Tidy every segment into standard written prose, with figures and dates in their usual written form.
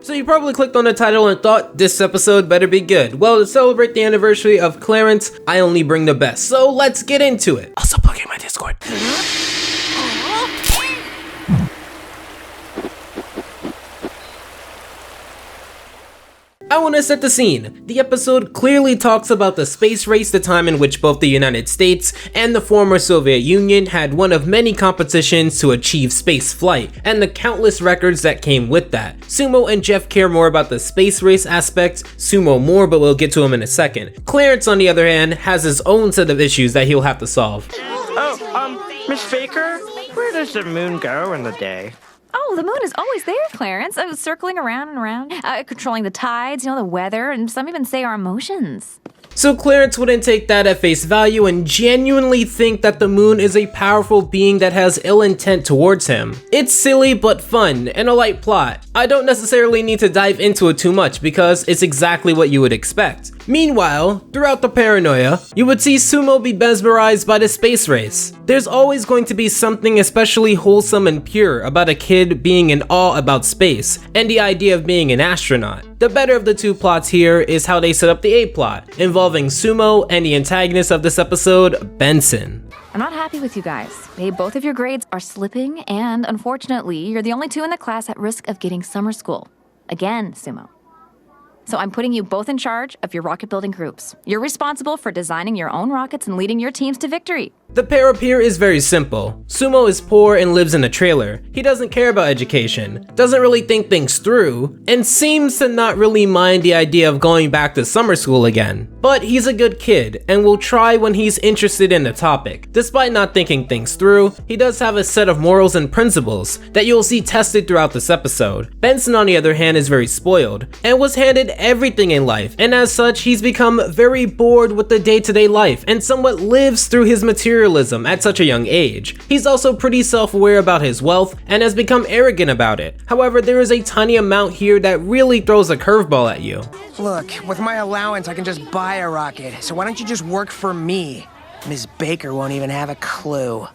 So you probably clicked on the title and thought this episode better be good. Well, to celebrate the anniversary of Clarence, I only bring the best. So let's get into it. Also plug in my Discord. I want to set the scene. The episode clearly talks about the space race, the time in which both the United States and the former Soviet Union had one of many competitions to achieve space flight, and the countless records that came with that. Sumo and Jeff care more about the space race aspect, Sumo more, but we'll get to him in a second. Clarence, on the other hand, has his own set of issues that he'll have to solve. Miss Baker, where does the moon go in the day? Oh, the moon is always there, Clarence. Circling around and around, controlling the tides, the weather, and some even say our emotions. So Clarence wouldn't take that at face value and genuinely think that the moon is a powerful being that has ill intent towards him. It's silly but fun and a light plot. I don't necessarily need to dive into it too much because it's exactly what you would expect. Meanwhile, throughout the paranoia, you would see Sumo be mesmerized by the space race. There's always going to be something especially wholesome and pure about a kid being in awe about space and the idea of being an astronaut. The better of the two plots here is how they set up the A plot, involving Sumo and the antagonist of this episode, Benson. I'm not happy with you guys. Both of your grades are slipping, and unfortunately, you're the only two in the class at risk of getting summer school. Again, Sumo. So I'm putting you both in charge of your rocket building groups. You're responsible for designing your own rockets and leading your teams to victory. The pair up here is very simple. Sumo is poor and lives in a trailer. He doesn't care about education, doesn't really think things through, and seems to not really mind the idea of going back to summer school again. But he's a good kid and will try when he's interested in the topic. Despite not thinking things through, he does have a set of morals and principles that you'll see tested throughout this episode. Benson, on the other hand, is very spoiled and was handed everything in life, and as such, he's become very bored with the day-to-day life and somewhat lives through his materialism at such a young age. He's also pretty self-aware about his wealth and has become arrogant about it. However, there is a tiny amount here that really throws a curveball at you. Look, with my allowance, I can just buy a rocket, so why don't you just work for me? Ms. Baker won't even have a clue.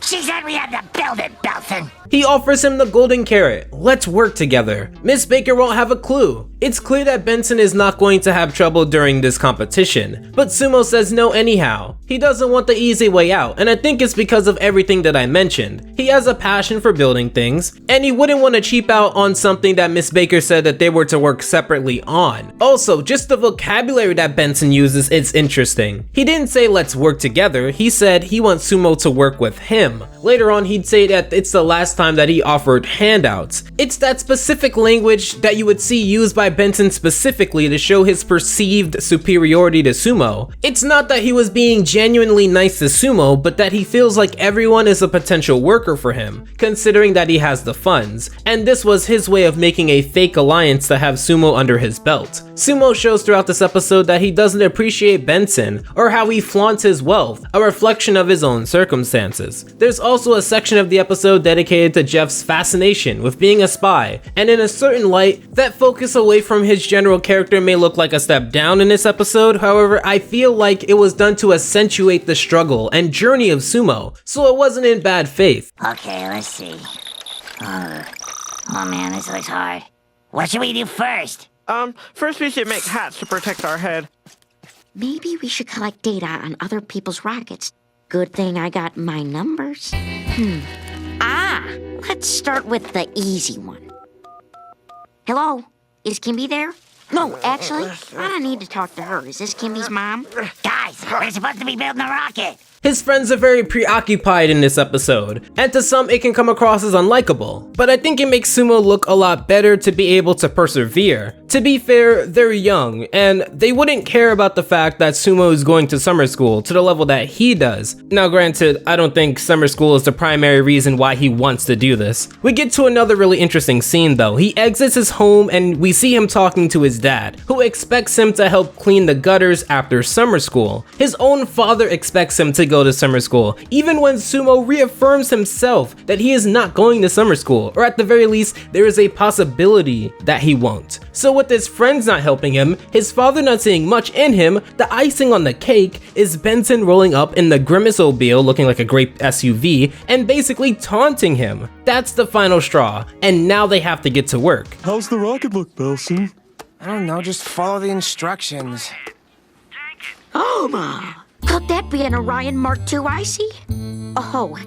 She said we had to build it, Belson. He offers him the golden carrot. Let's work together. Miss Baker won't have a clue. It's clear that Benson is not going to have trouble during this competition, but Sumo says no anyhow. He doesn't want the easy way out, and I think it's because of everything that I mentioned. He has a passion for building things, and he wouldn't want to cheap out on something that Miss Baker said that they were to work separately on. Also, just the vocabulary that Benson uses is interesting. He didn't say let's work together, he said he wants Sumo to work with him. Later on, he'd say that it's the last time that he offered handouts. It's that specific language that you would see used by Benson specifically to show his perceived superiority to Sumo. It's not that he was being genuinely nice to Sumo, but that he feels like everyone is a potential worker for him, considering that he has the funds, and this was his way of making a fake alliance to have Sumo under his belt. Sumo shows throughout this episode that he doesn't appreciate Benson, or how he flaunts his wealth, a reflection of his own circumstances. There's also a section of the episode dedicated to Jeff's fascination with being a spy, and in a certain light, that focus away from his general character may look like a step down in this episode. However, I feel like it was done to accentuate the struggle and journey of Sumo, so it wasn't in bad faith. Okay, let's see. Oh man, this looks hard. What should we do first? First we should make hats to protect our head. Maybe we should collect data on other people's rockets. Good thing I got my numbers. Let's start with the easy one. Hello? Is Kimby there? No, actually, I don't need to talk to her. Is this Kimby's mom? Guys, we're supposed to be building a rocket. His friends are very preoccupied in this episode, and to some it can come across as unlikable, but I think it makes Sumo look a lot better to be able to persevere. To be fair, they're young, and they wouldn't care about the fact that Sumo is going to summer school to the level that he does. Now granted, I don't think summer school is the primary reason why he wants to do this. We get to another really interesting scene though. He exits his home and we see him talking to his dad, who expects him to help clean the gutters after summer school. His own father expects him to go to summer school, even when Sumo reaffirms himself that he is not going to summer school, or at the very least, there is a possibility that he won't. So with his friends not helping him, his father not seeing much in him, the icing on the cake is Benson rolling up in the Grimace-obile looking like a great SUV and basically taunting him. That's the final straw, and now they have to get to work. How's the rocket look, Belson? I don't know, just follow the instructions. Oh, could that be an Orion Mark II icy? Oh,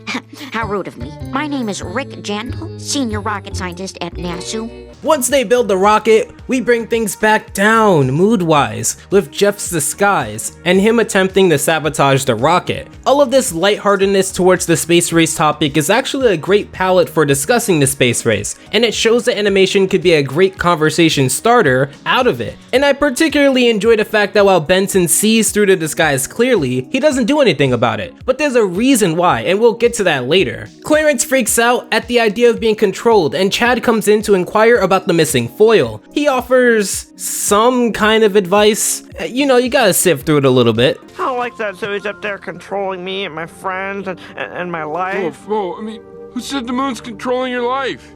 how rude of me. My name is Rick Jandl, senior rocket scientist at NASA. Once they build the rocket, we bring things back down, mood-wise, with Jeff's disguise, and him attempting to sabotage the rocket. All of this lightheartedness towards the space race topic is actually a great palette for discussing the space race, and it shows that animation could be a great conversation starter out of it. And I particularly enjoy the fact that while Benson sees through the disguise clearly, he doesn't do anything about it. But there's a reason why, and we'll get to that later. Clarence freaks out at the idea of being controlled, and Chad comes in to inquire about the missing foil. He offers some kind of advice. You know, you gotta sift through it a little bit. I don't like that, so he's up there controlling me and my friends and my life. Whoa, I mean, who said the moon's controlling your life?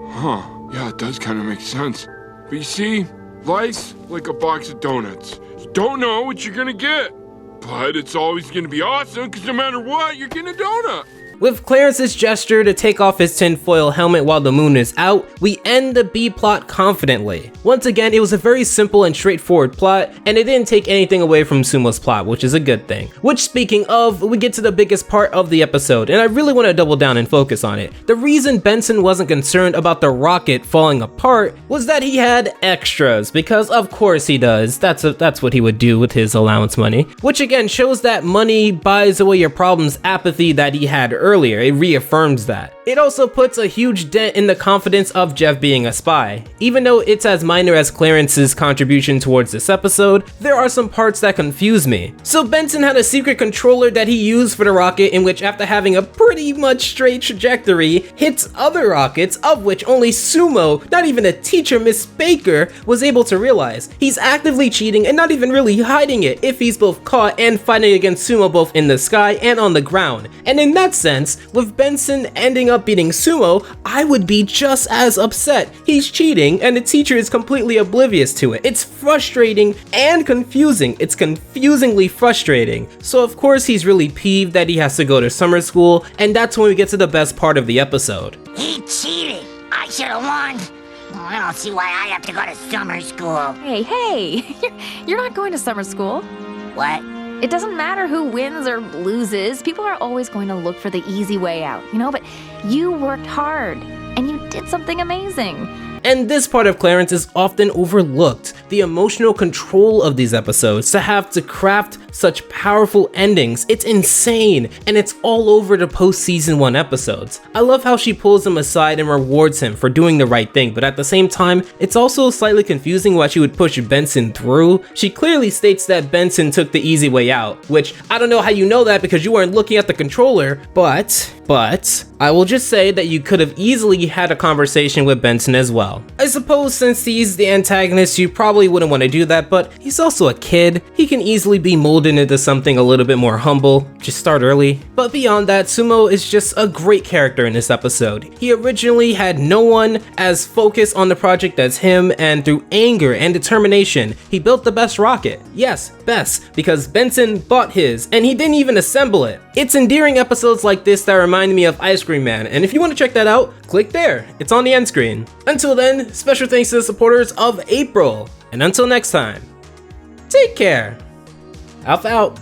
Huh, yeah, it does kind of make sense. But you see, life's like a box of donuts. You don't know what you're gonna get. But it's always gonna be awesome, because no matter what, you're getting a donut. With Clarence's gesture to take off his tinfoil helmet while the moon is out, we end the B-plot confidently. Once again, it was a very simple and straightforward plot, and it didn't take anything away from Sumo's plot, which is a good thing. Which, speaking of, we get to the biggest part of the episode, and I really want to double down and focus on it. The reason Benson wasn't concerned about the rocket falling apart was that he had extras, because of course he does. That's what he would do with his allowance money. Which again shows that money buys away your problems apathy that he had earlier. It reaffirms that. It also puts a huge dent in the confidence of Jeff being a spy. Even though it's as minor as Clarence's contribution towards this episode, there are some parts that confuse me. So Benson had a secret controller that he used for the rocket, in which after having a pretty much straight trajectory, hits other rockets, of which only Sumo, not even a teacher, Miss Baker, was able to realize. He's actively cheating and not even really hiding it if he's both caught and fighting against Sumo both in the sky and on the ground. And in that sense, with Benson ending up beating Sumo, I would be just as upset. He's cheating and the teacher is completely oblivious to it. It's frustrating and confusing. It's confusingly frustrating. So of course he's really peeved that he has to go to summer school, and that's when we get to the best part of the episode. He cheated. I should have won. I don't see why I have to go to summer school. Hey, you're not going to summer school. What? It doesn't matter who wins or loses. People are always going to look for the easy way out, you know? But you worked hard, and you did something amazing. And this part of Clarence is often overlooked, the emotional control of these episodes, to have to craft such powerful endings. It's insane, and it's all over the post-season 1 episodes. I love how she pulls him aside and rewards him for doing the right thing, but at the same time, it's also slightly confusing why she would push Benson through. She clearly states that Benson took the easy way out, which I don't know how you know that because you weren't looking at the controller, but I will just say that you could have easily had a conversation with Benson as well. I suppose since he's the antagonist, you probably wouldn't want to do that, but he's also a kid. He can easily be molded into something a little bit more humble. Just start early. But beyond that, Sumo is just a great character in this episode. He originally had no one as focused on the project as him, and through anger and determination, he built the best rocket. Yes, best, because Benson bought his, and he didn't even assemble it. It's endearing episodes like this that remind me of Ice Cream Man, and if you want to check that out, click there. It's on the end screen. Until then, special thanks to the supporters of April, and until next time, take care. Alpha out.